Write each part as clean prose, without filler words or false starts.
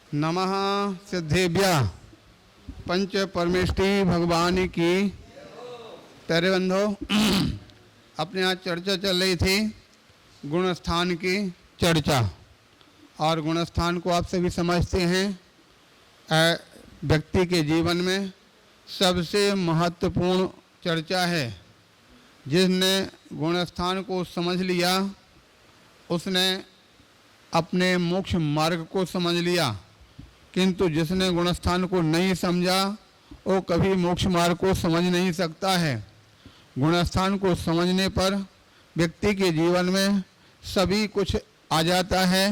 नमः सिद्धेभ्यः पंच परमेष्टि भगवान की। प्यारे बंधो, अपने यहाँ चर्चा चल रही थी गुणस्थान की चर्चा, और गुणस्थान को आप सभी समझते हैं व्यक्ति के जीवन में सबसे महत्वपूर्ण चर्चा है। जिसने गुणस्थान को समझ लिया उसने अपने मोक्ष मार्ग को समझ लिया, किंतु जिसने गुणस्थान को नहीं समझा वो कभी मोक्ष मार्ग को समझ नहीं सकता है। गुणस्थान को समझने पर व्यक्ति के जीवन में सभी कुछ आ जाता है।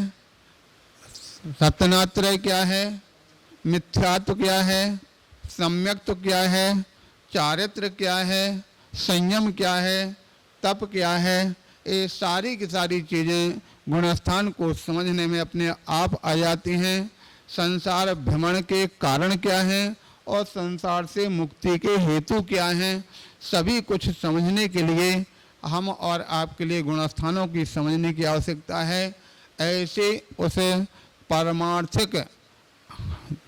सत्यनात्रय क्या है, मिथ्यात्व क्या है, सम्यक्त्व क्या है, चारित्र क्या है, संयम क्या है, तप क्या है, ये सारी की सारी चीज़ें गुणस्थान को समझने में अपने आप आ जाती हैं। संसार भ्रमण के कारण क्या हैं और संसार से मुक्ति के हेतु क्या हैं, सभी कुछ समझने के लिए हम और आपके लिए गुणस्थानों की समझने की आवश्यकता है। ऐसे उसे परमार्थिक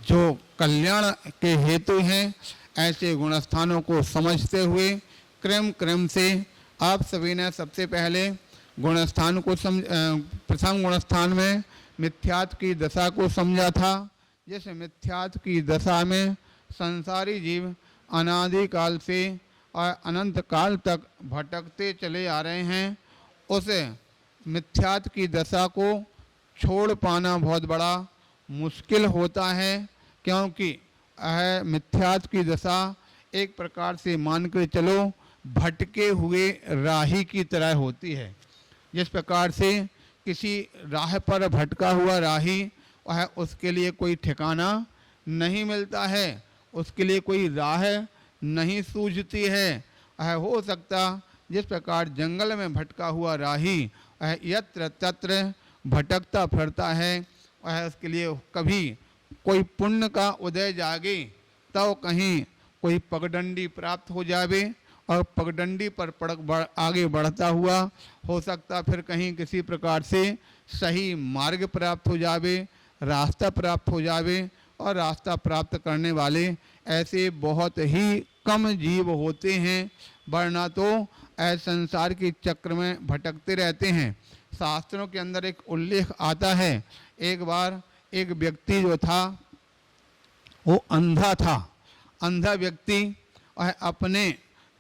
जो कल्याण के हेतु हैं, ऐसे गुणस्थानों को समझते हुए क्रम क्रम से आप सभी ने सबसे पहले गुणस्थान को प्रथम गुणस्थान में मिथ्यात्व की दशा को समझा था। जिस मिथ्यात्व की दशा में संसारी जीव अनादिकाल से और अनंत काल तक भटकते चले आ रहे हैं, उस मिथ्यात्व की दशा को छोड़ पाना बहुत बड़ा मुश्किल होता है, क्योंकि मिथ्यात्व की दशा एक प्रकार से मान कर चलो भटके हुए राही की तरह होती है। जिस प्रकार से किसी राह पर भटका हुआ राही वह उसके लिए कोई ठिकाना नहीं मिलता है, उसके लिए कोई राह नहीं सूझती है। हो सकता जिस प्रकार जंगल में भटका हुआ राही यत्र तत्र भटकता फिरता है, वह उसके लिए कभी कोई पुण्य का उदय जागे तो कहीं कोई पगडंडी प्राप्त हो जावे, और पगडंडी पर आगे बढ़ता हुआ हो सकता फिर कहीं किसी प्रकार से सही मार्ग प्राप्त हो जावे, रास्ता प्राप्त हो जावे। और रास्ता प्राप्त करने वाले ऐसे बहुत ही कम जीव होते हैं, वरना तो ऐसे संसार के चक्र में भटकते रहते हैं। शास्त्रों के अंदर एक उल्लेख आता है, एक बार एक व्यक्ति जो था वो अंधा था। अंधा व्यक्ति वह अपने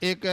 एक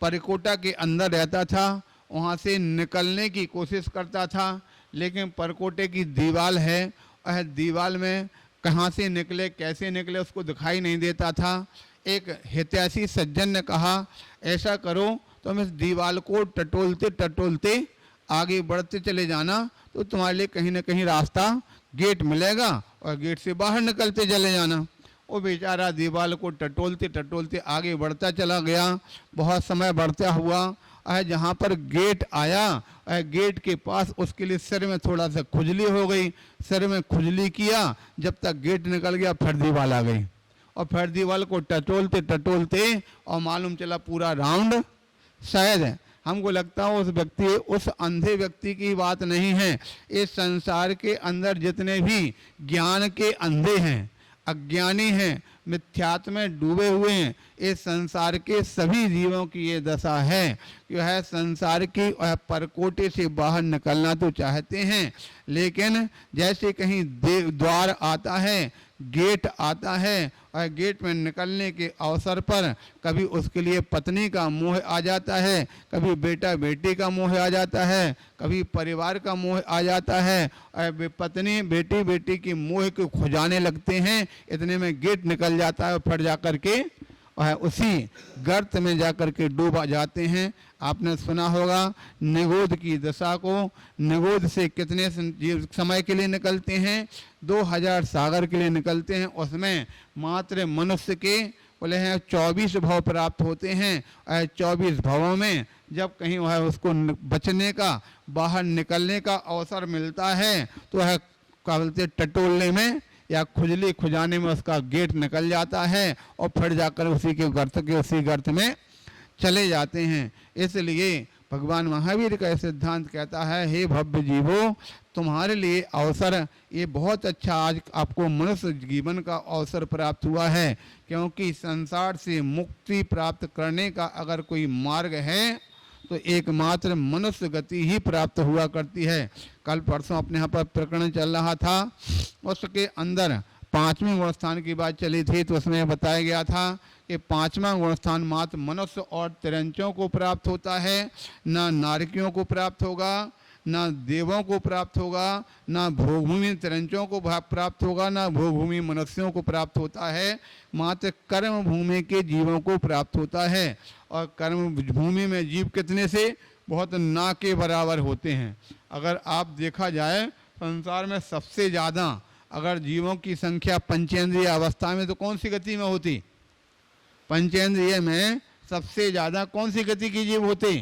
परिकोटा के अंदर रहता था, वहाँ से निकलने की कोशिश करता था, लेकिन परिकोटे की दीवार है, वह दीवार में कहाँ से निकले कैसे निकले उसको दिखाई नहीं देता था। एक हितैषी सज्जन ने कहा ऐसा करो तुम इस दीवार को टटोलते टटोलते आगे बढ़ते चले जाना, तो तुम्हारे लिए कहीं ना कहीं रास्ता गेट मिलेगा और गेट से बाहर निकलते चले जाना। वो बेचारा दीवार को टटोलते टटोलते आगे बढ़ता चला गया। बहुत समय बढ़ता हुआ जहाँ पर गेट आया, गेट के पास उसके लिए सिर में थोड़ा सा खुजली हो गई। सिर में खुजली किया, जब तक गेट निकल गया फिर दीवार आ गई, और फिर दीवार को टटोलते टटोलते और मालूम चला पूरा राउंड। शायद हमको लगता है उस अंधे व्यक्ति की बात नहीं है। इस संसार के अंदर जितने भी ज्ञान के अंधे हैं, अज्ञानी हैं, मिथ्यात्व में डूबे हुए हैं, इस संसार के सभी जीवों की ये दशा है कि वह संसार की परकोटे से बाहर निकलना तो चाहते हैं, लेकिन जैसे कहीं द्वार आता है, गेट आता है, और गेट में निकलने के अवसर पर कभी उसके लिए पत्नी का मोह आ जाता है, कभी बेटा बेटी का मोह आ जाता है, कभी परिवार का मोह आ जाता है, और पत्नी बेटी बेटी की मोह को खुजाने लगते हैं। इतने में गेट निकल जाता है और फिर जाकर के उसी गर्त में जाकर के डूबा जाते हैं। आपने सुना होगा निगोद की दशा को। निगोद से कितने समय के लिए निकलते हैं? 2000 सागर के लिए निकलते हैं। उसमें मात्र मनुष्य के बोले हैं 24 भव प्राप्त होते हैं। 24 भवों में जब कहीं वह उसको बचने का बाहर निकलने का अवसर मिलता है तो वह क्या बोलते टटोलने में या खुजली खुजाने में उसका गेट निकल जाता है और फिर जाकर उसी गर्त में चले जाते हैं। इसलिए भगवान महावीर का सिद्धांत कहता है, हे भव्य जीवो, तुम्हारे लिए अवसर ये बहुत अच्छा आज आपको मनुष्य जीवन का अवसर प्राप्त हुआ है, क्योंकि संसार से मुक्ति प्राप्त करने का अगर कोई मार्ग है तो एकमात्र मनुष्य गति ही प्राप्त हुआ करती है। कल परसों अपने यहाँ पर प्रकरण चल रहा था, उसके अंदर 5वें गुण स्थान की बात चली थी, तो उसमें बताया गया था कि 5वां गुण स्थान मात्र मनुष्य और तिरंचों को प्राप्त होता है, ना नारकियों को प्राप्त होगा, ना देवों को प्राप्त होगा, ना भोगभूमि तिरंचों को प्राप्त होगा, ना भोगभूमि मनुष्यों को प्राप्त होता है, मात्र कर्म भूमि के जीवों को प्राप्त होता है। और कर्म भूमि में जीव कितने से बहुत ना के बराबर होते हैं। अगर आप देखा जाए संसार में सबसे ज़्यादा अगर जीवों की संख्या पंचेंद्रिय अवस्था में तो कौन सी गति में होती? पंचेंद्रिय में सबसे ज़्यादा कौन सी गति के जीव होते?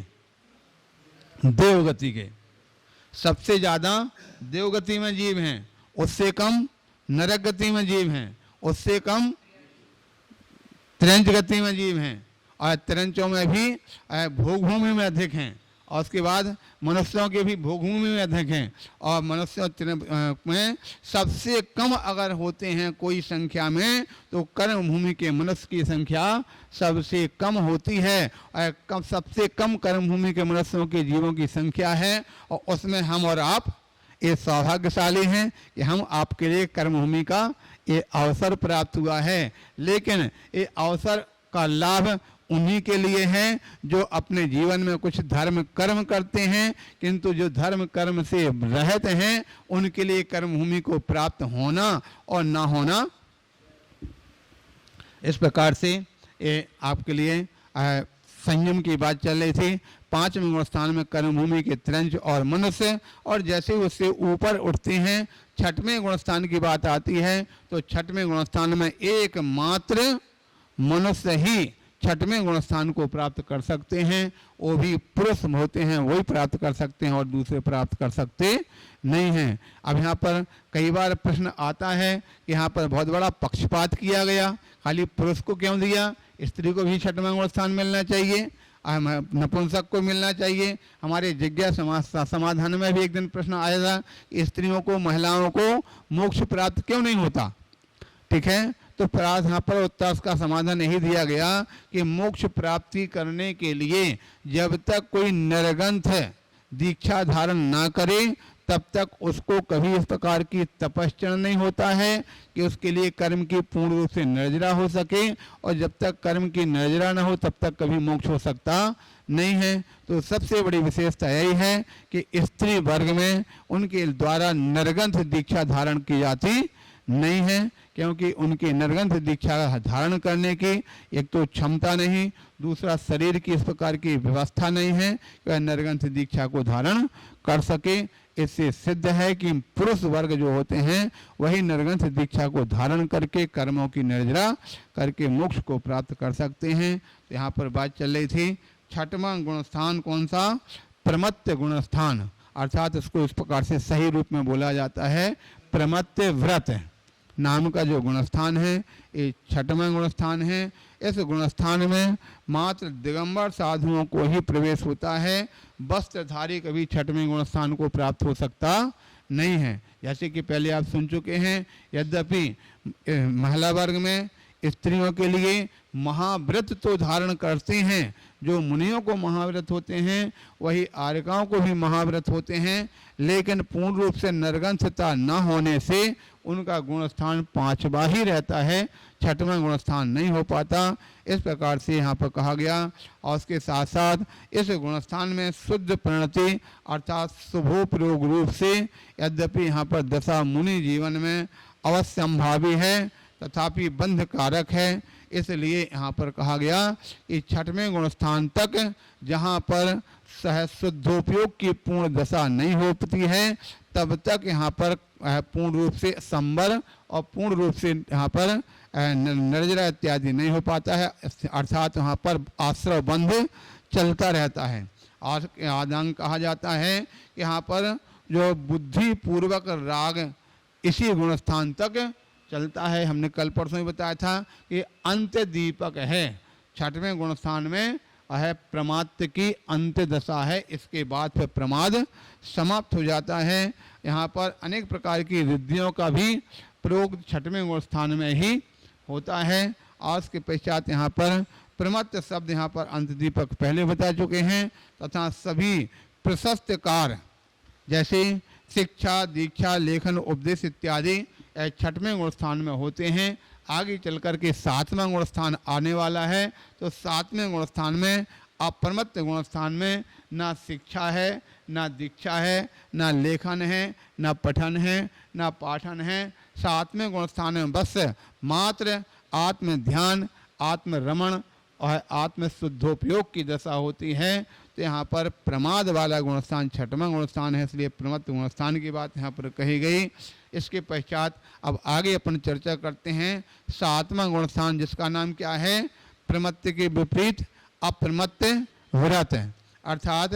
देव गति के। सबसे ज़्यादा देव गति में जीव हैं, उससे कम नरक गति में जीव हैं, उससे कम त्रिंच गति में जीव हैं, और तिरंचों में भी भोगभूमि में अधिक हैं, और उसके बाद मनुष्यों के भी भोगभूमि में अधिक हैं, और मनुष्यों में सबसे कम अगर होते हैं कोई संख्या में तो कर्म भूमि के मनुष्य की संख्या सबसे कम होती है। और सबसे कम कर्म भूमि के मनुष्यों के जीवों की संख्या है, और उसमें हम और आप ये सौभाग्यशाली हैं कि हम आपके लिए कर्म भूमि का ये अवसर प्राप्त हुआ है। लेकिन ये अवसर का लाभ उन्हीं के लिए है जो अपने जीवन में कुछ धर्म कर्म करते हैं, किंतु जो धर्म कर्म से रहित हैं उनके लिए कर्म भूमि को प्राप्त होना और ना होना इस प्रकार से ये आपके लिए संयम की बात चल रही थी। 5वें गुण स्थान में कर्म भूमि के तिरंच और मनुष्य, और जैसे उससे ऊपर उठते हैं 6वें गुण स्थान की बात आती है, तो 6वें गुण स्थान में एकमात्र मनुष्य ही 6वें गुण स्थान को प्राप्त कर सकते हैं। वो भी पुरुष होते हैं, वही प्राप्त कर सकते हैं और दूसरे प्राप्त कर सकते नहीं हैं। अब यहाँ पर कई बार प्रश्न आता है कि यहाँ पर बहुत बड़ा पक्षपात किया गया, खाली पुरुष को क्यों दिया? स्त्री को भी 6वां गुण स्थान मिलना चाहिए, नपुंसक को मिलना चाहिए। हमारे जिज्ञासा समाधान में भी एक दिन प्रश्न आया था, स्त्रियों को महिलाओं को मोक्ष प्राप्त क्यों नहीं होता? ठीक है, तो प्रार्थना पर उत्तर का समाधान यही दिया गया कि मोक्ष प्राप्ति करने के लिए जब तक कोई निर्ग्रंथ दीक्षा धारण ना करे तब तक उसको कभी इस प्रकार की तपस्या नहीं होता है कि उसके लिए कर्म की पूर्ण रूप से निर्जरा हो सके, और जब तक कर्म की निर्जरा न हो तब तक कभी मोक्ष हो सकता नहीं है। तो सबसे बड़ी विशेषता यही है कि स्त्री वर्ग में उनके द्वारा निर्ग्रंथ दीक्षा धारण की जाती नहीं है, क्योंकि उनकी निर्ग्रंथ दीक्षा धारण करने की एक तो क्षमता नहीं, दूसरा शरीर की इस प्रकार की व्यवस्था नहीं है कि वह निर्ग्रंथ दीक्षा को धारण कर सके। इससे सिद्ध है कि पुरुष वर्ग जो होते हैं वही निर्ग्रंथ दीक्षा को धारण करके कर्मों की निर्जरा करके मोक्ष को प्राप्त कर सकते हैं। तो यहाँ पर बात चल रही थी 6वां गुण स्थान कौन सा? प्रमत्त गुण स्थान, अर्थात इसको इस प्रकार से सही रूप में बोला जाता है प्रमत्त व्रत नाम का जो गुणस्थान है, ये 6वां गुणस्थान है। इस गुणस्थान में मात्र दिगंबर साधुओं को ही प्रवेश होता है, वस्त्रधारी कभी 6वें गुणस्थान को प्राप्त हो सकता नहीं है। जैसे कि पहले आप सुन चुके हैं, यद्यपि महिला वर्ग में स्त्रियों के लिए महाव्रत तो धारण करते हैं, जो मुनियों को महाव्रत होते हैं वही आर्यकाओं को भी महाव्रत होते हैं, लेकिन पूर्ण रूप से निर्ग्रंथता न होने से उनका गुणस्थान 5वां ही रहता है, 6वां गुणस्थान नहीं हो पाता। इस प्रकार से यहाँ पर कहा गया। और उसके साथ साथ इस गुणस्थान में शुद्ध प्रणति अर्थात शुभोपयोग रूप से, यद्यपि यहाँ पर दशा मुनि जीवन में अवश्यंभावी है तथापि बंध कारक है, इसलिए यहाँ पर कहा गया कि 6वें गुणस्थान तक जहाँ पर सहज शुद्धोपयोग की पूर्ण दशा नहीं हो पाती है तब तक यहाँ पर पूर्ण रूप से संबर और पूर्ण रूप से यहाँ पर निर्जरा इत्यादि नहीं हो पाता है, अर्थात वहाँ पर आश्रय बंध चलता रहता है। और आदान कहा जाता है कि यहाँ पर जो बुद्धि पूर्वक राग इसी गुणस्थान तक चलता है। हमने कल परसों ही बताया था कि अंत्य दीपक है, 6वें गुणस्थान में है प्रमाद की अंत दशा है। इसके बाद फिर प्रमाद समाप्त हो जाता है। यहाँ पर अनेक प्रकार की रिद्धियों का भी प्रयोग छठवें गुण स्थान में ही होता है। और उसके पश्चात यहाँ पर प्रमत्त शब्द यहाँ पर अंत दीपक पहले बता चुके हैं, तथा सभी प्रशस्त कार्य जैसे शिक्षा, दीक्षा, लेखन, उपदेश इत्यादि छठवें गुण स्थान में होते हैं। आगे चल कर के सातवां गुण स्थान आने वाला है, तो सातवें गुण स्थान में अप्रमत्त गुण स्थान में ना शिक्षा है, ना दीक्षा है, ना लेखन है, ना पठन है, ना पाठन है। सातवें गुण स्थान में बस मात्र आत्म ध्यान, आत्म रमण और आत्म शुद्धोपयोग की दशा होती है। तो यहाँ पर प्रमाद वाला गुण स्थान छठवां गुण स्थान है, इसलिए प्रमत्त गुण स्थान की बात यहाँ पर कही गई। इसके पश्चात अब आगे अपन चर्चा करते हैं सातवां गुण स्थान, जिसका नाम क्या है? प्रमत्त के विपरीत अप्रमत्त व्रत, अर्थात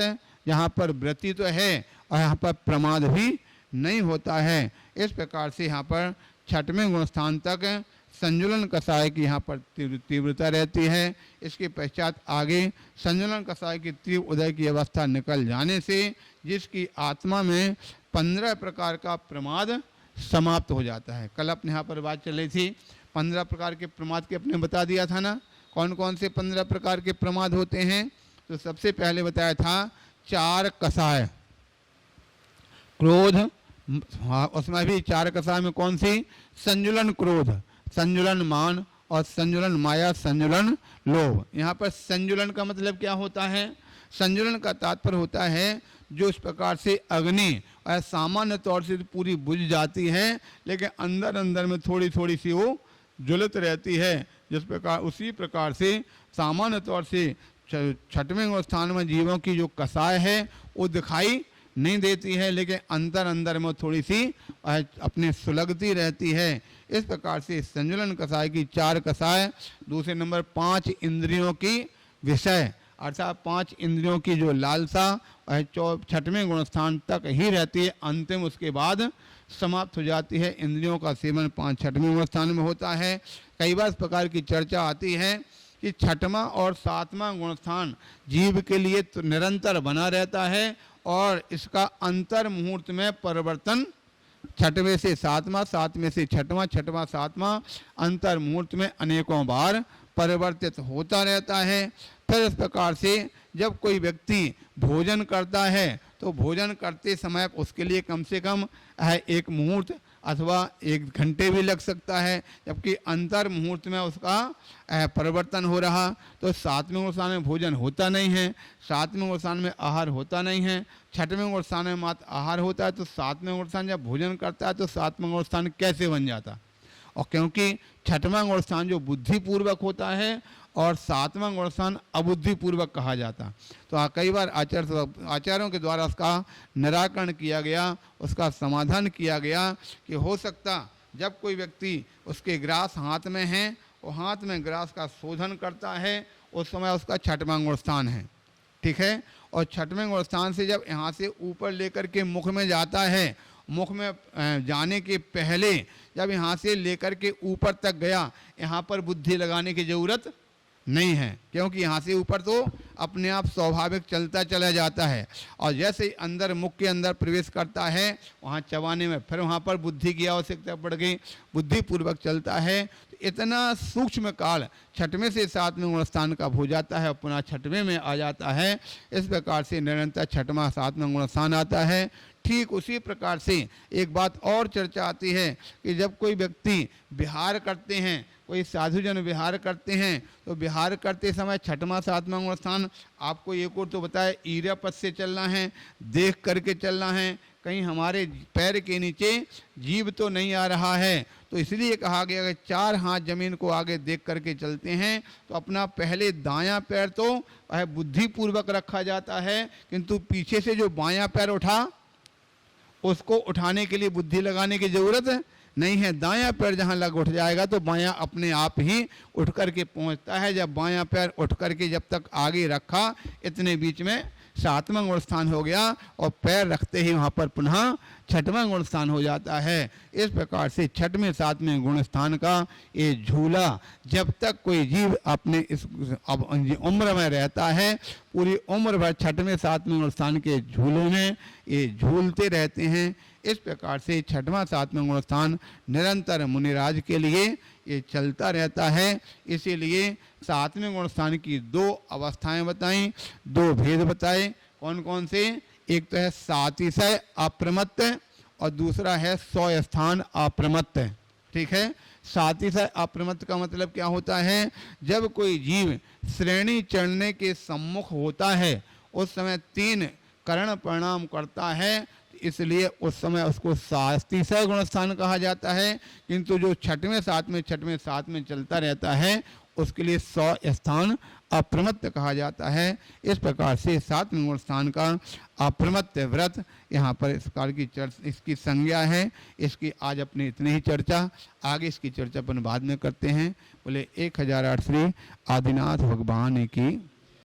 यहाँ पर व्रति तो है और यहाँ पर प्रमाद भी नहीं होता है। इस प्रकार से यहाँ पर छठवें गुण स्थान तक संजुलन कषाय की यहाँ पर तीव्रता रहती है। इसके पश्चात आगे संजुलन कषाय की तीव्र उदय की अवस्था निकल जाने से जिसकी आत्मा में 15 प्रकार का प्रमाद समाप्त हो जाता है। कल अपने यहाँ पर बात चली थी 15 प्रकार के प्रमाद के अपने बता दिया था ना, कौन कौन से 15 प्रकार के प्रमाद होते हैं। तो सबसे पहले बताया था 4 कषाय, क्रोध, हाँ उसमें भी 4 कषाय में कौन सी? संजुलन क्रोध, संजुलन मान और संजुलन माया, संजुलन लोभ। यहाँ पर संजुलन का मतलब क्या होता है? संजुलन का तात्पर्य होता है जो इस प्रकार से अग्नि सामान्य तौर से पूरी बुझ जाती है, लेकिन अंदर अंदर में थोड़ी थोड़ी सी वो ज्वलित रहती है। जिस प्रकार उसी प्रकार से सामान्य तौर से छठवें स्थान में जीवों की जो कषाय है वो दिखाई नहीं देती है, लेकिन अंदर अंदर में थोड़ी सी अपने सुलगती रहती है। इस प्रकार से संजुलन कषाय की 4 कषाय। दूसरे नंबर 5 इंद्रियों की विषय, अर्थात 5 इंद्रियों की जो लालसा छठवें गुण स्थान तक ही रहती है, अंतिम उसके बाद समाप्त हो जाती है। इंद्रियों का सेवन 5 छठवें गुण स्थान में होता है। कई बार इस प्रकार की चर्चा आती है कि छठवां और सातवां गुण स्थान जीव के लिए तो निरंतर बना रहता है और इसका अंतर मुहूर्त में परिवर्तन छठवें से सातवां, सातवें से छठवां, छठवां सातवां अंतर मुहूर्त में अनेकों बार परिवर्तित होता रहता है। फिर इस प्रकार से जब कोई व्यक्ति भोजन करता है तो भोजन करते समय उसके लिए कम से कम 1 मुहूर्त अथवा 1 घंटे भी लग सकता है, जबकि अंतर मुहूर्त में उसका परिवर्तन हो रहा। तो सातवें गुण स्थान में भोजन होता नहीं है, सातवें गुण स्थान में आहार होता नहीं है, छठवें गुण स्थान में मात्र आहार होता है। तो सातवें गुण स्थान जब भोजन करता है तो सातवें गुण स्थान कैसे बन जाता? और क्योंकि छठवां गुण स्थान जो बुद्धिपूर्वक होता है और सातवां गुण स्थान अबुद्धिपूर्वक कहा जाता। तो कई बार आचार्यों के द्वारा उसका निराकरण किया गया, उसका समाधान किया गया कि हो सकता जब कोई व्यक्ति उसके ग्रास हाथ में है, वो हाथ में ग्रास का शोधन करता है, उस समय उसका छठवां गुण स्थान है, ठीक है। और छठवें गुण स्थान से जब यहाँ से ऊपर लेकर के मुख में जाता है, मुख में जाने के पहले जब यहाँ से लेकर के ऊपर तक गया, यहाँ पर बुद्धि लगाने की ज़रूरत नहीं है, क्योंकि यहाँ से ऊपर तो अपने आप स्वाभाविक चलता चला जाता है। और जैसे ही अंदर मुख के अंदर प्रवेश करता है, वहाँ चबाने में फिर वहाँ पर बुद्धि की आवश्यकता पड़ गई, बुद्धिपूर्वक चलता है। तो इतना सूक्ष्म काल छठवें से सातवें गुण स्थान का हो जाता है और पुनः छठवें में आ जाता है। इस प्रकार से निरंतर छठवां सातवां गुण स्थान आता है। ठीक उसी प्रकार से एक बात और चर्चा आती है कि जब कोई व्यक्ति विहार करते हैं, कोई साधुजन विहार करते हैं, तो विहार करते समय छठवां सातवां गुण स्थान आपको एक और तो बताए ईरापथ से चलना है, देख करके चलना है, कहीं हमारे पैर के नीचे जीव तो नहीं आ रहा है। तो इसलिए कहा गया कि 4 हाथ जमीन को आगे देख करके चलते हैं। तो अपना पहले दायां पैर तो बुद्धिपूर्वक रखा जाता है, किंतु पीछे से जो बायां पैर उठा उसको उठाने के लिए बुद्धि लगाने की ज़रूरत नहीं है। दायां पैर जहां लग उठ जाएगा तो बायां अपने आप ही उठ कर के पहुँचता है। जब बायां पैर उठ कर के जब तक आगे रखा, इतने बीच में सातवां गुण स्थान हो गया और पैर रखते ही वहाँ पर पुनः छठवां गुण स्थान हो जाता है। इस प्रकार से छठवें सातवें गुण स्थान का ये झूला जब तक कोई जीव अपने इस अब उम्र में रहता है, पूरी उम्र भर छठवें सातवें गुण स्थान के झूलों में ये झूलते रहते हैं। इस प्रकार से छठवां सातवां गुण स्थान निरंतर मुनिराज के लिए ये चलता रहता है। इसीलिए सातवें गुण स्थान की दो अवस्थाएं बताई, दो भेद बताए। कौन कौन से? एक तो है सातिशय अप्रमत्त और दूसरा है 100 स्थान अप्रमत्त। ठीक है, सातिशय अप्रमत्त का मतलब क्या होता है? जब कोई जीव श्रेणी चढ़ने के सम्मुख होता है उस समय 3 करण प्रणाम करता है, इसलिए उस समय उसको सातिशय गुण स्थान कहा जाता है। किंतु जो छठवें साथ में चलता रहता है उसके लिए 100 स्थान अप्रमत्त कहा जाता है। इस प्रकार से सातवें गुण स्थान का अप्रमत्त व्रत यहाँ पर इस प्रकार की इसकी संज्ञा है। इसकी आज अपने इतने ही चर्चा, आगे इसकी चर्चा अपन बाद में करते हैं। बोले 1008 श्री आदिनाथ भगवान की